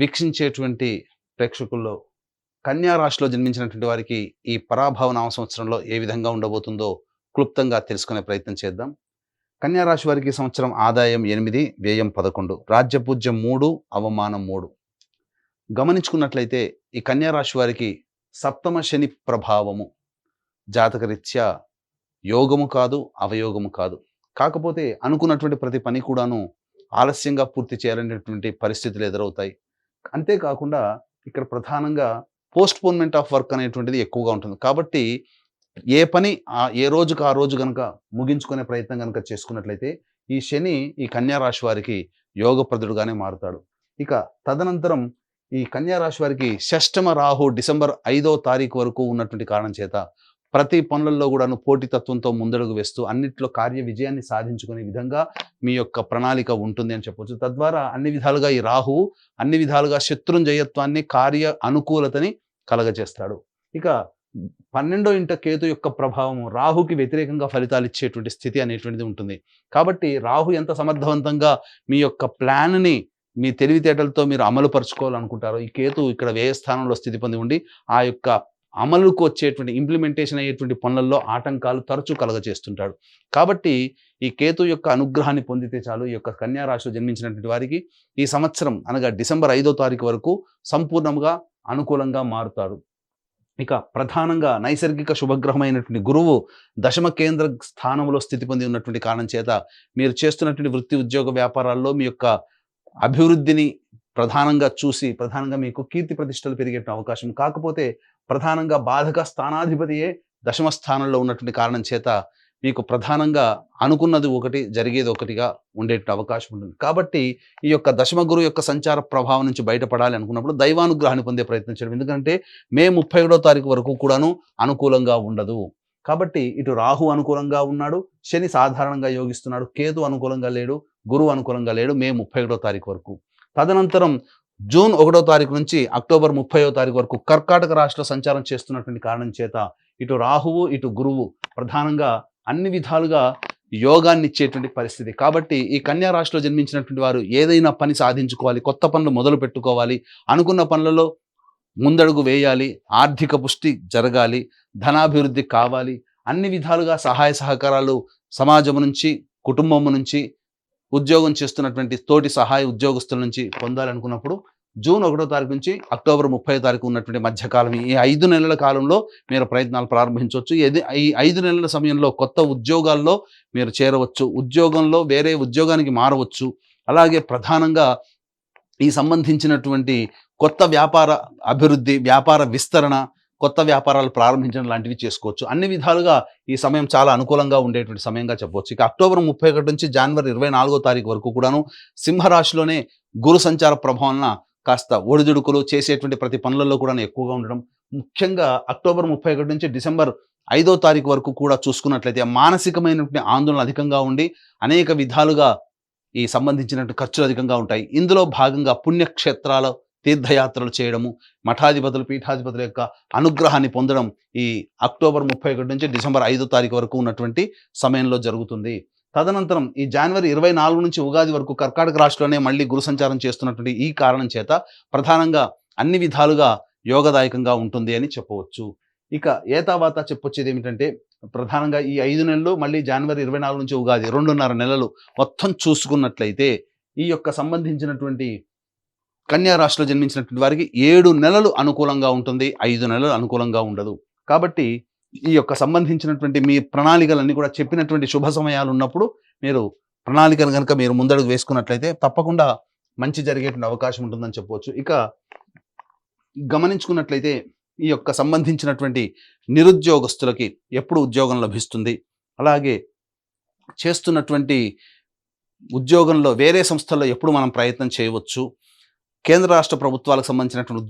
వీక్షించేటువంటి ప్రేక్షకుల్లో కన్యా రాశిలో జన్మించినటువంటి వారికి ఈ పరాభవ నామ సంవత్సరంలో ఏ విధంగా ఉండబోతుందో క్లుప్తంగా తెలుసుకునే ప్రయత్నం చేద్దాం. కన్యా రాశి వారికి ఈ సంవత్సరం ఆదాయం 8, వ్యయం 11, రాజ్యపూజ్యం 3, అవమానం 3. గమనించుకున్నట్లయితే ఈ కన్యా రాశి వారికి సప్తమ శని ప్రభావము జాతకరీత్యా యోగము కాదు, అవయోగము కాదు. కాకపోతే అనుకున్నటువంటి ప్రతి పని కూడాను ఆలస్యంగా పూర్తి చేయాలనేటువంటి పరిస్థితులు ఎదురవుతాయి. అంతేకాకుండా ఇక్కడ ప్రధానంగా పోస్ట్‌పోన్‌మెంట్ ఆఫ్ వర్క్ అనేటువంటిది ఎక్కువగా ఉంటుంది. కాబట్టి ఏ పని ఏ రోజుకి ఆ రోజు గనక ముగించుకునే ప్రయత్నం గనక చేసుకున్నట్లయితే ఈ శని ఈ కన్యా రాశి వారికి యోగప్రదుడుగానే మారుతాడు. ఇక తదనంతరం ఈ కన్యా రాశి వారికి షష్టమ రాహు డిసెంబర్ 5వ తారీఖు వరకు ఉన్నటువంటి కారణం చేత ప్రతి పనులలో కూడాను పోటీతత్వంతో ముందడుగు వేస్తూ అన్నిట్లో కార్య విజయాన్ని సాధించుకునే విధంగా మీ యొక్క ప్రణాళిక ఉంటుంది అని చెప్పొచ్చు. తద్వారా అన్ని విధాలుగా ఈ రాహువు అన్ని విధాలుగా శత్రుంజయత్వాన్ని, కార్య అనుకూలతని కలగజేస్తాడు. ఇక 12వ ఇంట కేతు యొక్క ప్రభావం రాహుకి వ్యతిరేకంగా ఫలితాలు ఇచ్చేటువంటి స్థితి అనేటువంటిది ఉంటుంది. కాబట్టి రాహు ఎంత సమర్థవంతంగా మీ యొక్క ప్లాన్ని మీ తెలివితేటలతో మీరు అమలు పరుచుకోవాలనుకుంటారో, ఈ కేతు ఇక్కడ వ్యయ స్థానంలో స్థితి పొంది ఉండి ఆ యొక్క అమలుకు వచ్చేటువంటి ఇంప్లిమెంటేషన్ అయ్యేటువంటి పనులలో ఆటంకాలు తరచూ కలగజేస్తుంటాడు. కాబట్టి ఈ కేతు యొక్క అనుగ్రహాన్ని పొందితే చాలు ఈ యొక్క కన్యా రాశిలో జన్మించినటువంటి వారికి ఈ సంవత్సరం అనగా డిసెంబర్ 5వ తారీఖు వరకు సంపూర్ణంగా అనుకూలంగా మారుతారు. ఇక ప్రధానంగా నైసర్గిక శుభగ్రహమైనటువంటి గురువు దశమ కేంద్ర స్థానంలో స్థితి పొంది ఉన్నటువంటి కారణం చేత మీరు చేస్తున్నటువంటి వృత్తి, ఉద్యోగ, వ్యాపారాల్లో మీ యొక్క అభివృద్ధిని ప్రధానంగా మీకు కీర్తి ప్రతిష్టలు పెరిగే అవకాశం. కాకపోతే ప్రధానంగా బాధక స్థానాధిపతియే దశమ స్థానంలో ఉన్నటువంటి కారణం చేత మీకు ప్రధానంగా అనుకున్నది ఒకటి, జరిగేది ఒకటిగా ఉండేట అవకాశం ఉంటుంది. కాబట్టి ఈ యొక్క దశమ గురువు యొక్క సంచార ప్రభావం నుంచి బయటపడాలి అనుకున్నప్పుడు దైవానుగ్రహాన్ని పొందే ప్రయత్నం చేయడం. ఎందుకంటే మే 31వ తారీఖు వరకు కూడాను అనుకూలంగా ఉండదు. కాబట్టి ఇటు రాహు అనుకూలంగా ఉన్నాడు, శని సాధారణంగా యోగిస్తున్నాడు, కేతు అనుకూలంగా లేడు, గురువు అనుకూలంగా లేడు మే 31వ తారీఖు వరకు. తదనంతరం జూన్ 1వ తారీఖు నుంచి అక్టోబర్ 30వ తారీఖు వరకు కర్కాటక రాశిలో సంచారం చేస్తున్నటువంటి కారణం చేత ఇటు రాహువు, ఇటు గురువు ప్రధానంగా అన్ని విధాలుగా యోగాన్ని ఇచ్చేటువంటి పరిస్థితి. కాబట్టి ఈ కన్యా రాశిలో జన్మించినటువంటి వారు ఏదైనా పని సాధించుకోవాలి, కొత్త పనులు మొదలు పెట్టుకోవాలి, అనుకున్న పనులలో ముందడుగు వేయాలి, ఆర్థిక పుష్టి జరగాలి, ధనాభివృద్ధి కావాలి, అన్ని విధాలుగా సహాయ సహకారాలు సమాజం నుంచి, కుటుంబం నుంచి, ఉద్యోగం చేస్తున్నటువంటి తోటి సహాయ ఉద్యోగస్తుల నుంచి పొందాలనుకున్నప్పుడు జూన్ 1వ తారీఖు నుంచి అక్టోబర్ 30వ తారీఖు ఉన్నటువంటి మధ్యకాలం ఈ 5 నెలల కాలంలో మీరు ప్రయత్నాలు ప్రారంభించవచ్చు. ఈ 5 నెలల సమయంలో కొత్త ఉద్యోగాల్లో మీరు చేరవచ్చు, ఉద్యోగంలో వేరే ఉద్యోగానికి మారవచ్చు. అలాగే ప్రధానంగా ఈ సంబంధించినటువంటి కొత్త వ్యాపార అభివృద్ధి, వ్యాపార విస్తరణ, కొత్త వ్యాపారాలు ప్రారంభించడం లాంటివి చేసుకోవచ్చు. అన్ని విధాలుగా ఈ సమయం చాలా అనుకూలంగా ఉండేటువంటి సమయంగా చెప్పవచ్చు. ఇక అక్టోబర్ 31 నుంచి జనవరి 24వ తారీఖు వరకు కూడాను సింహరాశిలోనే గురు సంచార ప్రభావం కాస్త ఒడిదుడుకులు చేసేటువంటి ప్రతి పనులలో కూడా ఎక్కువగా ఉండడం. ముఖ్యంగా అక్టోబర్ 31 నుంచి డిసెంబర్ 5వ తారీఖు వరకు కూడా చూసుకున్నట్లయితే మానసికమైనటువంటి ఆందోళన అధికంగా ఉండి అనేక విధాలుగా ఈ సంబంధించినటువంటి ఖర్చులు అధికంగా ఉంటాయి. ఇందులో భాగంగా పుణ్యక్షేత్రాల తీర్థయాత్రలు చేయడము, మఠాధిపతులు, పీఠాధిపతుల యొక్క అనుగ్రహాన్ని పొందడం ఈ అక్టోబర్ 31 నుంచి డిసెంబర్ 5వ తారీఖు వరకు ఉన్నటువంటి సమయంలో జరుగుతుంది. తదనంతరం ఈ జనవరి 24 నుంచి ఉగాది వరకు కర్కాటక రాశిలోనే మళ్ళీ గురు సంచారం చేస్తున్నటువంటి ఈ కారణం చేత ప్రధానంగా అన్ని విధాలుగా యోగదాయకంగా ఉంటుంది అని చెప్పవచ్చు. ఇక ఏతావాత చెప్పొచ్చేది ఏమిటంటే ప్రధానంగా ఈ 5 నెలలు మళ్ళీ జనవరి 24 నుంచి ఉగాది 2.5 నెలలు మొత్తం చూసుకున్నట్లయితే ఈ యొక్క సంబంధించినటువంటి కన్యా రాశిలో జన్మించినటువంటి వారికి 7 నెలలు అనుకూలంగా ఉంటుంది, 5 నెలలు అనుకూలంగా ఉండదు. కాబట్టి ఈ యొక్క సంబంధించినటువంటి మీ ప్రణాళికలన్నీ కూడా చెప్పినటువంటి శుభ సమయాలు ఉన్నప్పుడు మీరు ప్రణాళికను కనుక మీరు ముందడుగు వేసుకున్నట్లయితే తప్పకుండా మంచి జరిగేటువంటి అవకాశం ఉంటుందని చెప్పవచ్చు. ఇక గమనించుకున్నట్లయితే ఈ యొక్క సంబంధించినటువంటి నిరుద్యోగస్తులకి ఎప్పుడు ఉద్యోగం లభిస్తుంది, అలాగే చేస్తున్నటువంటి ఉద్యోగంలో వేరే సంస్థల్లో ఎప్పుడు మనం ప్రయత్నం చేయవచ్చు, కేంద్ర రాష్ట్ర ప్రభుత్వాలకు సంబంధించినటువంటి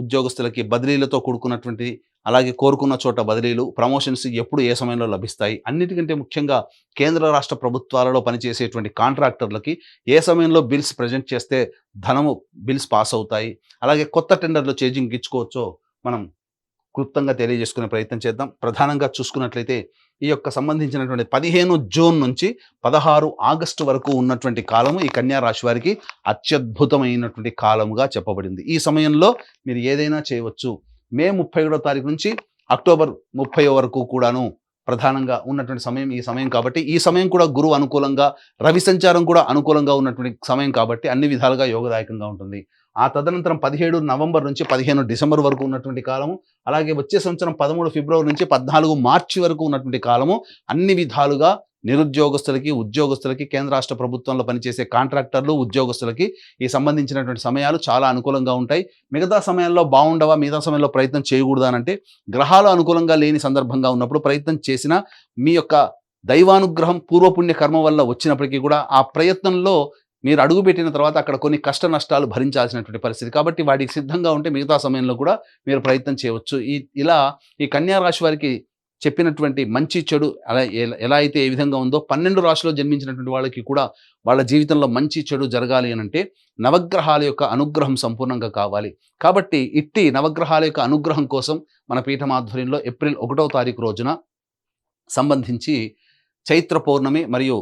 ఉద్యోగస్తులకి బదిలీలతో కూడుకున్నటువంటి అలాగే కోరుకున్న చోట బదిలీలు, ప్రమోషన్స్ ఎప్పుడు ఏ సమయంలో లభిస్తాయి, అన్నిటికంటే ముఖ్యంగా కేంద్ర రాష్ట్ర ప్రభుత్వాలలో పనిచేసేటువంటి కాంట్రాక్టర్లకి ఏ సమయంలో బిల్స్ ప్రజెంట్ చేస్తే బిల్స్ పాస్ అవుతాయి, అలాగే కొత్త టెండర్లు చేజింగ్ ఇచ్చుకోవచ్చో మనం క్లుప్తంగా తెలియజేసుకునే ప్రయత్నం చేద్దాం. ప్రధానంగా చూసుకున్నట్లయితే ఈ యొక్క సంబంధించినటువంటి 15 జూన్ నుంచి 16 ఆగస్టు వరకు ఉన్నటువంటి కాలము ఈ కన్యా రాశి వారికి అత్యద్భుతమైనటువంటి కాలముగా చెప్పబడింది. ఈ సమయంలో మీరు ఏదైనా చేయవచ్చు. మే 31వ తారీఖు నుంచి అక్టోబర్ 30 వరకు కూడాను ప్రధానంగా ఉన్నటువంటి సమయం ఈ సమయం కాబట్టి, ఈ సమయం కూడా గురువు అనుకూలంగా, రవి సంచారం కూడా అనుకూలంగా ఉన్నటువంటి సమయం కాబట్టి అన్ని విధాలుగా యోగదాయకంగా ఉంటుంది. ఆ తదనంతరం 17 నవంబర్ నుంచి 15 డిసెంబర్ వరకు ఉన్నటువంటి కాలము, అలాగే వచ్చే సంవత్సరం 13 ఫిబ్రవరి నుంచి 14 మార్చి వరకు ఉన్నటువంటి కాలము అన్ని విధాలుగా నిరుద్యోగస్తులకి, ఉద్యోగస్తులకి, కేంద్ర రాష్ట్ర ప్రభుత్వంలో పనిచేసే కాంట్రాక్టర్లు, ఉద్యోగస్తులకి ఈ సంబంధించినటువంటి సమయాలు చాలా అనుకూలంగా ఉంటాయి. మిగతా సమయాల్లో బాగుండవా, మిగతా సమయంలో ప్రయత్నం చేయకూడదా అంటే, గ్రహాలు అనుకూలంగా లేని సందర్భంగా ఉన్నప్పుడు ప్రయత్నం చేసినా మీ యొక్క దైవానుగ్రహం పూర్వపుణ్య కర్మ వల్ల వచ్చినప్పటికీ కూడా ఆ ప్రయత్నంలో మీరు అడుగుపెట్టిన తర్వాత అక్కడ కొన్ని కష్ట నష్టాలు భరించాల్సినటువంటి పరిస్థితి. కాబట్టి వాటికి సిద్ధంగా ఉంటే మిగతా సమయంలో కూడా మీరు ప్రయత్నం చేయవచ్చు. ఇలా ఈ కన్యా రాశి వారికి చెప్పినటువంటి మంచి చెడు అలా ఎలా అయితే ఏ విధంగా ఉందో 12 రాశిలో జన్మించినటువంటి వాళ్ళకి కూడా వాళ్ళ జీవితంలో మంచి చెడు జరగాలి అనంటే నవగ్రహాల యొక్క అనుగ్రహం సంపూర్ణంగా కావాలి. కాబట్టి ఇట్టి నవగ్రహాల యొక్క అనుగ్రహం కోసం మన పీఠం ఆధ్వర్యంలో ఏప్రిల్ 1వ తారీఖు రోజున సంబంధించి చైత్ర పౌర్ణమి మరియు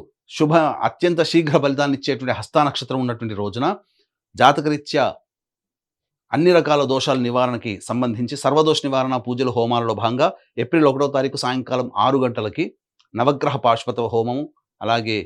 అత్యంత శీఘ్ర ఫలితాన్ని ఇచ్చేటువంటి హస్త నక్షత్రం ఉన్నటువంటి రోజున జాతకరీత్యా అన్ని రకాల దోషాల నివారణకి సంబంధించి సర్వదోష నివారణ పూజలు హోమాలలో భాగంగా ఏప్రిల్ 1వ తారీఖు సాయంకాలం 6 గంటలకి నవగ్రహ పాశుపత హోమము, అలాగే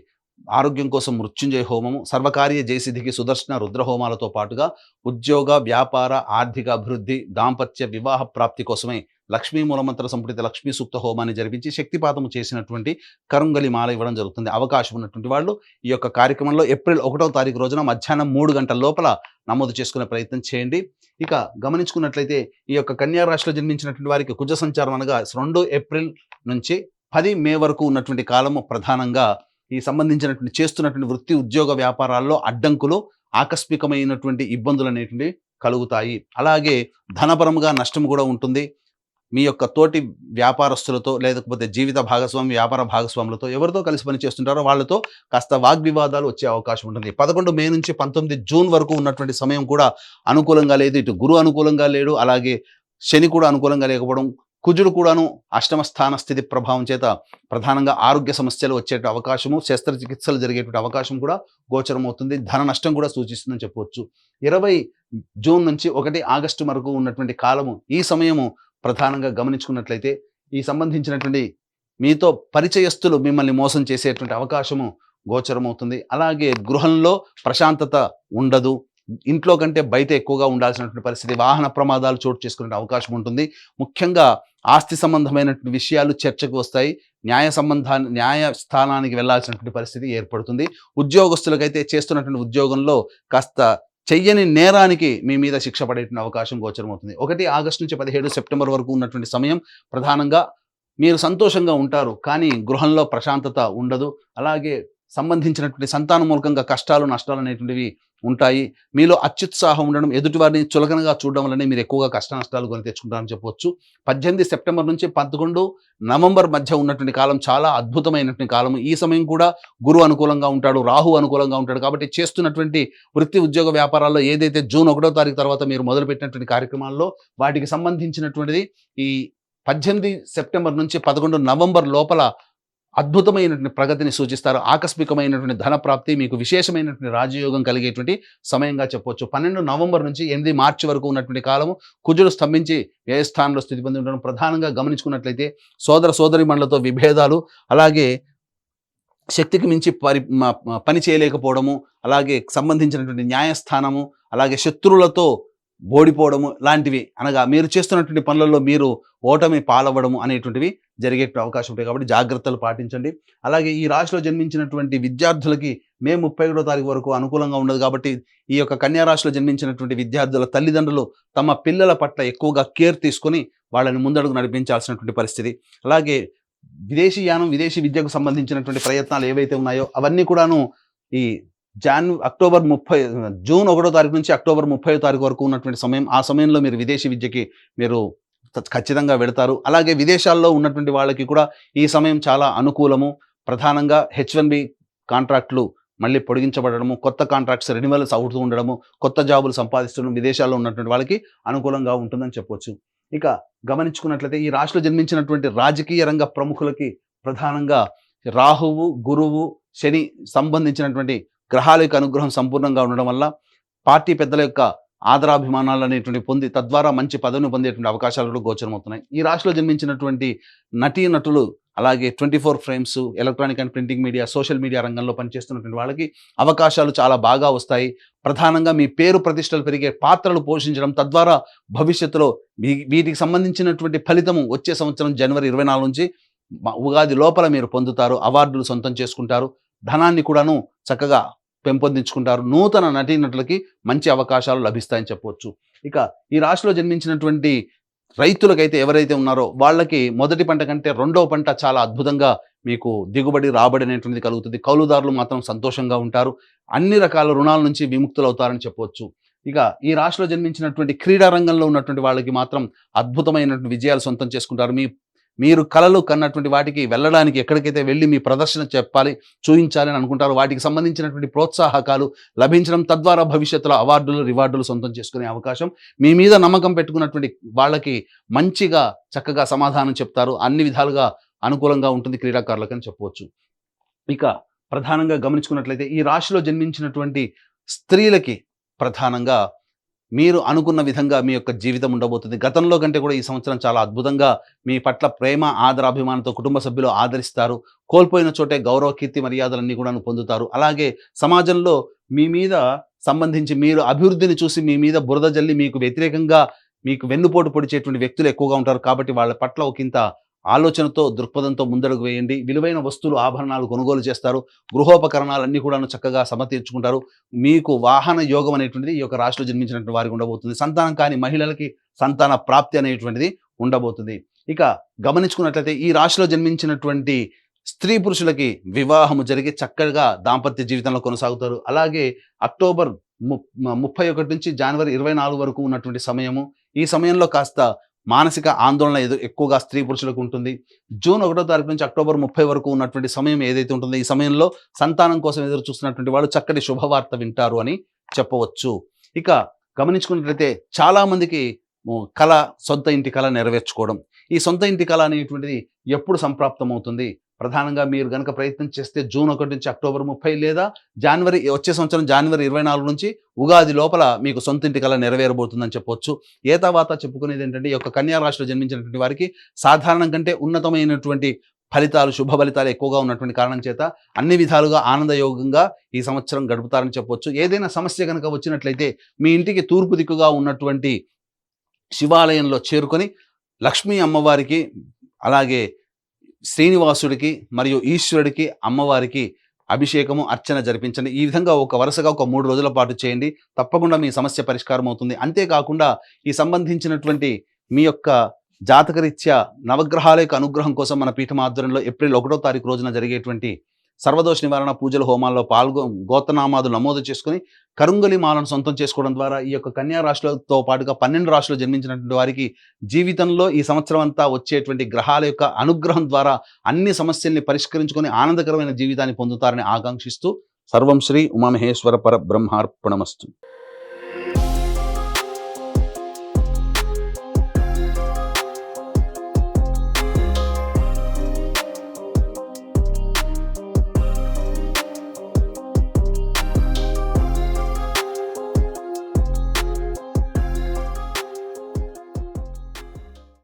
ఆరోగ్యం కోసం మృత్యుంజయ హోమము, సర్వకార్య జయసిద్ధికి సుదర్శన రుద్ర హోమాలతో పాటుగా ఉద్యోగ, వ్యాపార, ఆర్థిక అభివృద్ధి, దాంపత్య, వివాహ ప్రాప్తి కోసమే లక్ష్మీ మూలమంత్ర సంపుటిత లక్ష్మీ సూక్త హోమాన్ని జరిపించి శక్తిపాతము చేసినటువంటి కరుంగలి మాల ఇవ్వడం జరుగుతుంది. అవకాశం ఉన్నటువంటి వాళ్ళు ఈ యొక్క కార్యక్రమంలో ఏప్రిల్ 1వ తారీఖు రోజున మధ్యాహ్నం 3 గంటల లోపల నమోదు చేసుకునే ప్రయత్నం చేయండి. ఇక గమనించుకున్నట్లయితే ఈ యొక్క కన్యా రాశిలో జన్మించినటువంటి వారికి కుజ సంచారం అనగా 2 ఏప్రిల్ నుంచి 10 మే వరకు ఉన్నటువంటి కాలము ప్రధానంగా ఈ సంబంధించినటువంటి చేస్తున్నటువంటి వృత్తి, ఉద్యోగ, వ్యాపారాల్లో అడ్డంకులు, ఆకస్మికమైనటువంటి ఇబ్బందులు అనేటువంటివి కలుగుతాయి. అలాగే ధనపరముగా నష్టం కూడా ఉంటుంది. మీ యొక్క తోటి వ్యాపారస్తులతో లేకపోతే జీవిత భాగస్వామి, వ్యాపార భాగస్వాములతో ఎవరితో కలిసి పనిచేస్తుంటారో వాళ్ళతో కాస్త వాగ్వివాదాలు వచ్చే అవకాశం ఉంటుంది. 11 మే నుంచి 19 జూన్ వరకు ఉన్నటువంటి సమయం కూడా అనుకూలంగా లేదు. ఇటు గురు అనుకూలంగా లేడు, అలాగే శని కూడా అనుకూలంగా లేకపోవడం, కుజుడు కూడాను అష్టమ స్థాన స్థితి ప్రభావం చేత ప్రధానంగా ఆరోగ్య సమస్యలు వచ్చే అవకాశము, శస్త్రచికిత్సలు జరిగేటువంటి అవకాశం కూడా గోచరం అవుతుంది. ధన నష్టం కూడా సూచిస్తుందని చెప్పవచ్చు. 20 జూన్ నుంచి 1 ఆగస్టు వరకు ఉన్నటువంటి కాలము, ఈ సమయము ప్రధానంగా గమనించుకున్నట్లయితే ఈ సంబంధించినటువంటి మీతో పరిచయస్తులు మిమ్మల్ని మోసం చేసేటువంటి అవకాశము గోచరమవుతుంది. అలాగే గృహంలో ప్రశాంతత ఉండదు. ఇంట్లో కంటే బయట ఎక్కువగా ఉండాల్సినటువంటి పరిస్థితి, వాహన ప్రమాదాలు చోటు చేసుకునే అవకాశం ఉంటుంది. ముఖ్యంగా ఆస్తి సంబంధమైనటువంటి విషయాలు చర్చకు వస్తాయి. న్యాయ స్థానానికి వెళ్లాల్సినటువంటి పరిస్థితి ఏర్పడుతుంది. ఉద్యోగస్తులకైతే చేస్తున్నటువంటి ఉద్యోగంలో కాస్త చెయ్యని నేరానికి మీ మీద శిక్ష పడేటువంటి అవకాశం గోచరమవుతుంది. 1 ఆగస్టు నుంచి 17 సెప్టెంబర్ వరకు ఉన్నటువంటి సమయం ప్రధానంగా మీరు సంతోషంగా ఉంటారు, కానీ గృహంలో ప్రశాంతత ఉండదు. అలాగే సంబంధించినటువంటి సంతాన మూలకంగా కష్టాలు, నష్టాలు అనేటువంటివి ఉంటాయి. మీలో అత్యుత్సాహం ఉండడం, ఎదుటివారిని చులకనగా చూడడం వల్లనే మీరు ఎక్కువగా కష్ట నష్టాలు కొని తెచ్చుకుంటారని చెప్పవచ్చు. 18 సెప్టెంబర్ నుంచి 11 నవంబర్ మధ్య ఉన్నటువంటి కాలం చాలా అద్భుతమైనటువంటి కాలం. ఈ సమయం కూడా గురు అనుకూలంగా ఉంటాడు, రాహు అనుకూలంగా ఉంటాడు. కాబట్టి చేస్తున్నటువంటి వృత్తి, ఉద్యోగ, వ్యాపారాల్లో ఏదైతే జూన్ 1వ తారీఖు తర్వాత మీరు మొదలుపెట్టినటువంటి కార్యక్రమాల్లో వాటికి సంబంధించినటువంటిది ఈ 18 సెప్టెంబర్ నుంచి 11 నవంబర్ లోపల అద్భుతమైనటువంటి ప్రగతిని సూచిస్తారు. ఆకస్మికమైనటువంటి ధన ప్రాప్తి, మీకు విశేషమైనటువంటి రాజయోగం కలిగేటువంటి సమయంగా చెప్పవచ్చు. 12 నవంబర్ నుంచి 8 మార్చి వరకు ఉన్నటువంటి కాలము కుజుడు స్తంభించి వ్యయ స్థానంలో స్థితి పొంది ఉండడం. ప్రధానంగా గమనించుకున్నట్లయితే సోదరీమణులతో విభేదాలు, అలాగే శక్తికి మించి పని చేయలేకపోవడము, అలాగే సంబంధించినటువంటి న్యాయస్థానము, అలాగే శత్రువులతో ఓడిపోవడము లాంటివి, అనగా మీరు చేస్తున్నటువంటి పనులలో మీరు ఓటమి పాలవ్వడము అనేటువంటివి జరిగే అవకాశం ఉంటాయి. కాబట్టి జాగ్రత్తలు పాటించండి. అలాగే ఈ రాశిలో జన్మించినటువంటి విద్యార్థులకి మే 31వ తారీఖు వరకు అనుకూలంగా ఉండదు. కాబట్టి ఈ యొక్క కన్యా రాశిలో జన్మించినటువంటి విద్యార్థుల తల్లిదండ్రులు తమ పిల్లల పట్ల ఎక్కువగా కేర్ తీసుకొని వాళ్ళని ముందడుగు నడిపించాల్సినటువంటి పరిస్థితి. అలాగే విదేశీ యానం, విదేశీ విద్యకు సంబంధించినటువంటి ప్రయత్నాలు ఏవైతే ఉన్నాయో అవన్నీ కూడాను ఈ జూన్ 1వ తారీఖు నుంచి అక్టోబర్ 30వ తారీఖు వరకు ఉన్నటువంటి సమయం. ఆ సమయంలో మీరు విదేశీ విద్యకి మీరు ఖచ్చితంగా వెళతారు. అలాగే విదేశాల్లో ఉన్నటువంటి వాళ్ళకి కూడా ఈ సమయం చాలా అనుకూలము. ప్రధానంగా H1B కాంట్రాక్టులు మళ్ళీ పొడిగించబడము, కొత్త కాంట్రాక్ట్స్ రెన్యువల్స్ అవుతూ ఉండడము, కొత్త జాబులు సంపాదిస్తుండడం విదేశాల్లో ఉన్నటువంటి వాళ్ళకి అనుకూలంగా ఉంటుందని చెప్పవచ్చు. ఇక గమనించుకున్నట్లయితే ఈ రాశిలో జన్మించినటువంటి రాజకీయ రంగ ప్రముఖులకి ప్రధానంగా రాహువు, గురువు, శని సంబంధించినటువంటి గ్రహాల యొక్క అనుగ్రహం సంపూర్ణంగా ఉండడం వల్ల పార్టీ పెద్దల యొక్క ఆదరాభిమానాలు అనేటువంటి పొంది తద్వారా మంచి పదవిని పొందేటువంటి అవకాశాలు కూడా గోచరమవుతున్నాయి. ఈ రాశిలో జన్మించినటువంటి నటీనటులు అలాగే 24 frames, electronic and printing media, social media రంగంలో పనిచేస్తున్నటువంటి వాళ్ళకి అవకాశాలు చాలా బాగా వస్తాయి. ప్రధానంగా మీ పేరు ప్రతిష్టలు పెరిగే పాత్రలు పోషించడం, తద్వారా భవిష్యత్తులో వీటికి సంబంధించినటువంటి ఫలితము వచ్చే సంవత్సరం జనవరి 24 నుంచి ఉగాది లోపల మీరు పొందుతారు. అవార్డులు సొంతం చేసుకుంటారు. ధనాన్ని కూడాను చక్కగా పెంపొందించుకుంటారు. నూతన నటీనటులకి మంచి అవకాశాలు లభిస్తాయని చెప్పవచ్చు. ఇక ఈ రాశిలో జన్మించినటువంటి రైతులకైతే ఎవరైతే ఉన్నారో వాళ్ళకి మొదటి పంట కంటే రెండవ పంట చాలా అద్భుతంగా మీకు దిగుబడి, రాబడి అనేటువంటిది కలుగుతుంది. కౌలుదారులు మాత్రం సంతోషంగా ఉంటారు. అన్ని రకాల రుణాల నుంచి విముక్తులవుతారని చెప్పవచ్చు. ఇక ఈ రాశిలో జన్మించినటువంటి క్రీడా రంగంలో ఉన్నటువంటి వాళ్ళకి మాత్రం అద్భుతమైనటువంటి విజయాలు సొంతం చేసుకుంటారు. మీరు కలలు కన్నటువంటి వాటికి వెళ్ళడానికి ఎక్కడికైతే వెళ్ళి మీ ప్రదర్శన చెప్పాలి, చూయించాలి అని అనుకుంటారో వాటికి సంబంధించినటువంటి ప్రోత్సాహకాలు లభించడం, తద్వారా భవిష్యత్తులో అవార్డులు, రివార్డులు సొంతం చేసుకునే అవకాశం, మీ మీద నమ్మకం పెట్టుకున్నటువంటి వాళ్ళకి మంచిగా చక్కగా సమాధానం చెప్తారు. అన్ని విధాలుగా అనుకూలంగా ఉంటుంది క్రీడాకారులకు అని చెప్పవచ్చు. ఇక ప్రధానంగా గమనించుకున్నట్లయితే ఈ రాశిలో జన్మించినటువంటి స్త్రీలకి ప్రధానంగా మీరు అనుకున్న విధంగా మీ యొక్క జీవితం ఉండబోతుంది. గతంలో కంటే కూడా ఈ సంవత్సరం చాలా అద్భుతంగా మీ పట్ల ప్రేమ, ఆదరాభిమానంతో కుటుంబ సభ్యులు ఆదరిస్తారు. కోల్పోయిన చోటే గౌరవ, కీర్తి, మర్యాదలన్నీ కూడా పొందుతారు. అలాగే సమాజంలో మీ మీద సంబంధించి మీరు అభివృద్ధిని చూసి మీ మీద బురద జల్లి మీకు వ్యతిరేకంగా మీకు వెన్నుపోటు పొడిచేటువంటి వ్యక్తులు ఎక్కువగా ఉంటారు. కాబట్టి వాళ్ళ పట్ల ఒకంత ఆలోచనతో, దృక్పథంతో ముందడుగు వేయండి. విలువైన వస్తువులు, ఆభరణాలు కొనుగోలు చేస్తారు. గృహోపకరణాలన్నీ కూడాను చక్కగా సమతీర్చుకుంటారు. మీకు వాహన యోగం అనేటువంటిది ఈ యొక్క రాశిలో జన్మించినటువంటి వారికి ఉండబోతుంది. సంతానం కాని మహిళలకి సంతాన ప్రాప్తి అనేటువంటిది ఉండబోతుంది. ఇక గమనించుకున్నట్లయితే ఈ రాశిలో జన్మించినటువంటి స్త్రీ పురుషులకి వివాహము జరిగి చక్కగా దాంపత్య జీవితంలో కొనసాగుతారు. అలాగే అక్టోబర్ 31 నుంచి జనవరి 24 వరకు ఉన్నటువంటి సమయము, ఈ సమయంలో కాస్త మానసిక ఆందోళన ఎక్కువగా స్త్రీ పురుషులకు ఉంటుంది. జూన్ 1వ తారీఖు నుంచి అక్టోబర్ 30 వరకు ఉన్నటువంటి సమయం ఏదైతే ఉంటుందో ఈ సమయంలో సంతానం కోసం ఎదురు చూస్తున్నటువంటి వాళ్ళు చక్కటి శుభవార్త వింటారు అని చెప్పవచ్చు. ఇక గమనించుకున్నట్లయితే చాలా మందికి కళ, సొంత ఇంటి కళ నెరవేర్చుకోవడం. ఈ సొంత ఇంటి కళ అనేటువంటిది ఎప్పుడు సంప్రాప్తం అవుతుంది? ప్రధానంగా మీరు గనక ప్రయత్నం చేస్తే జూన్ 1 నుంచి అక్టోబర్ 30 లేదా వచ్చే సంవత్సరం జనవరి 24 నుంచి ఉగాది లోపల మీకు సొంత ఇంటి కళ నెరవేరబోతుందని చెప్పవచ్చు. తర్వాత చెప్పుకునేది ఏంటంటే ఈ యొక్క కన్యా రాశిలో జన్మించినటువంటి వారికి సాధారణం కంటే ఉన్నతమైనటువంటి ఫలితాలు, శుభ ఫలితాలు ఎక్కువగా ఉన్నటువంటి కారణం చేత అన్ని విధాలుగా ఆనందయోగంగా ఈ సంవత్సరం గడుపుతారని చెప్పవచ్చు. ఏదైనా సమస్య కనుక వచ్చినట్లయితే మీ ఇంటికి తూర్పు దిక్కుగా ఉన్నటువంటి శివాలయంలో చేరుకొని లక్ష్మీ అమ్మవారికి, అలాగే శ్రీనివాసుడికి మరియు ఈశ్వరుడికి, అమ్మవారికి అభిషేకము, అర్చన జరిపించండి. ఈ విధంగా వరుసగా 3 రోజుల పాటు చేయండి. తప్పకుండా మీ సమస్య పరిష్కారం అవుతుంది. అంతేకాకుండా ఈ సంబంధించినటువంటి మీ యొక్క జాతకరీత్యా నవగ్రహాల యొక్క అనుగ్రహం కోసం మన పీఠం ఆధ్వర్యంలో ఏప్రిల్ 1వ తారీఖు రోజున జరిగేటువంటి సర్వదోష నివారణ పూజల హోమాల్లో గోత్రనామాదులు నమోదు చేసుకుని కరుంగలి మాలను సొంతం చేసుకోవడం ద్వారా ఈ యొక్క కన్యా రాశులతో పాటుగా 12 రాశులు జన్మించినటువంటి వారికి జీవితంలో ఈ సంవత్సరం అంతా వచ్చేటువంటి గ్రహాల యొక్క అనుగ్రహం ద్వారా అన్ని సమస్యల్ని పరిష్కరించుకొని ఆనందకరమైన జీవితాన్ని పొందుతారని ఆకాంక్షిస్తూ సర్వం శ్రీ ఉమామహేశ్వర పరబ్రహ్మార్పణమస్తు.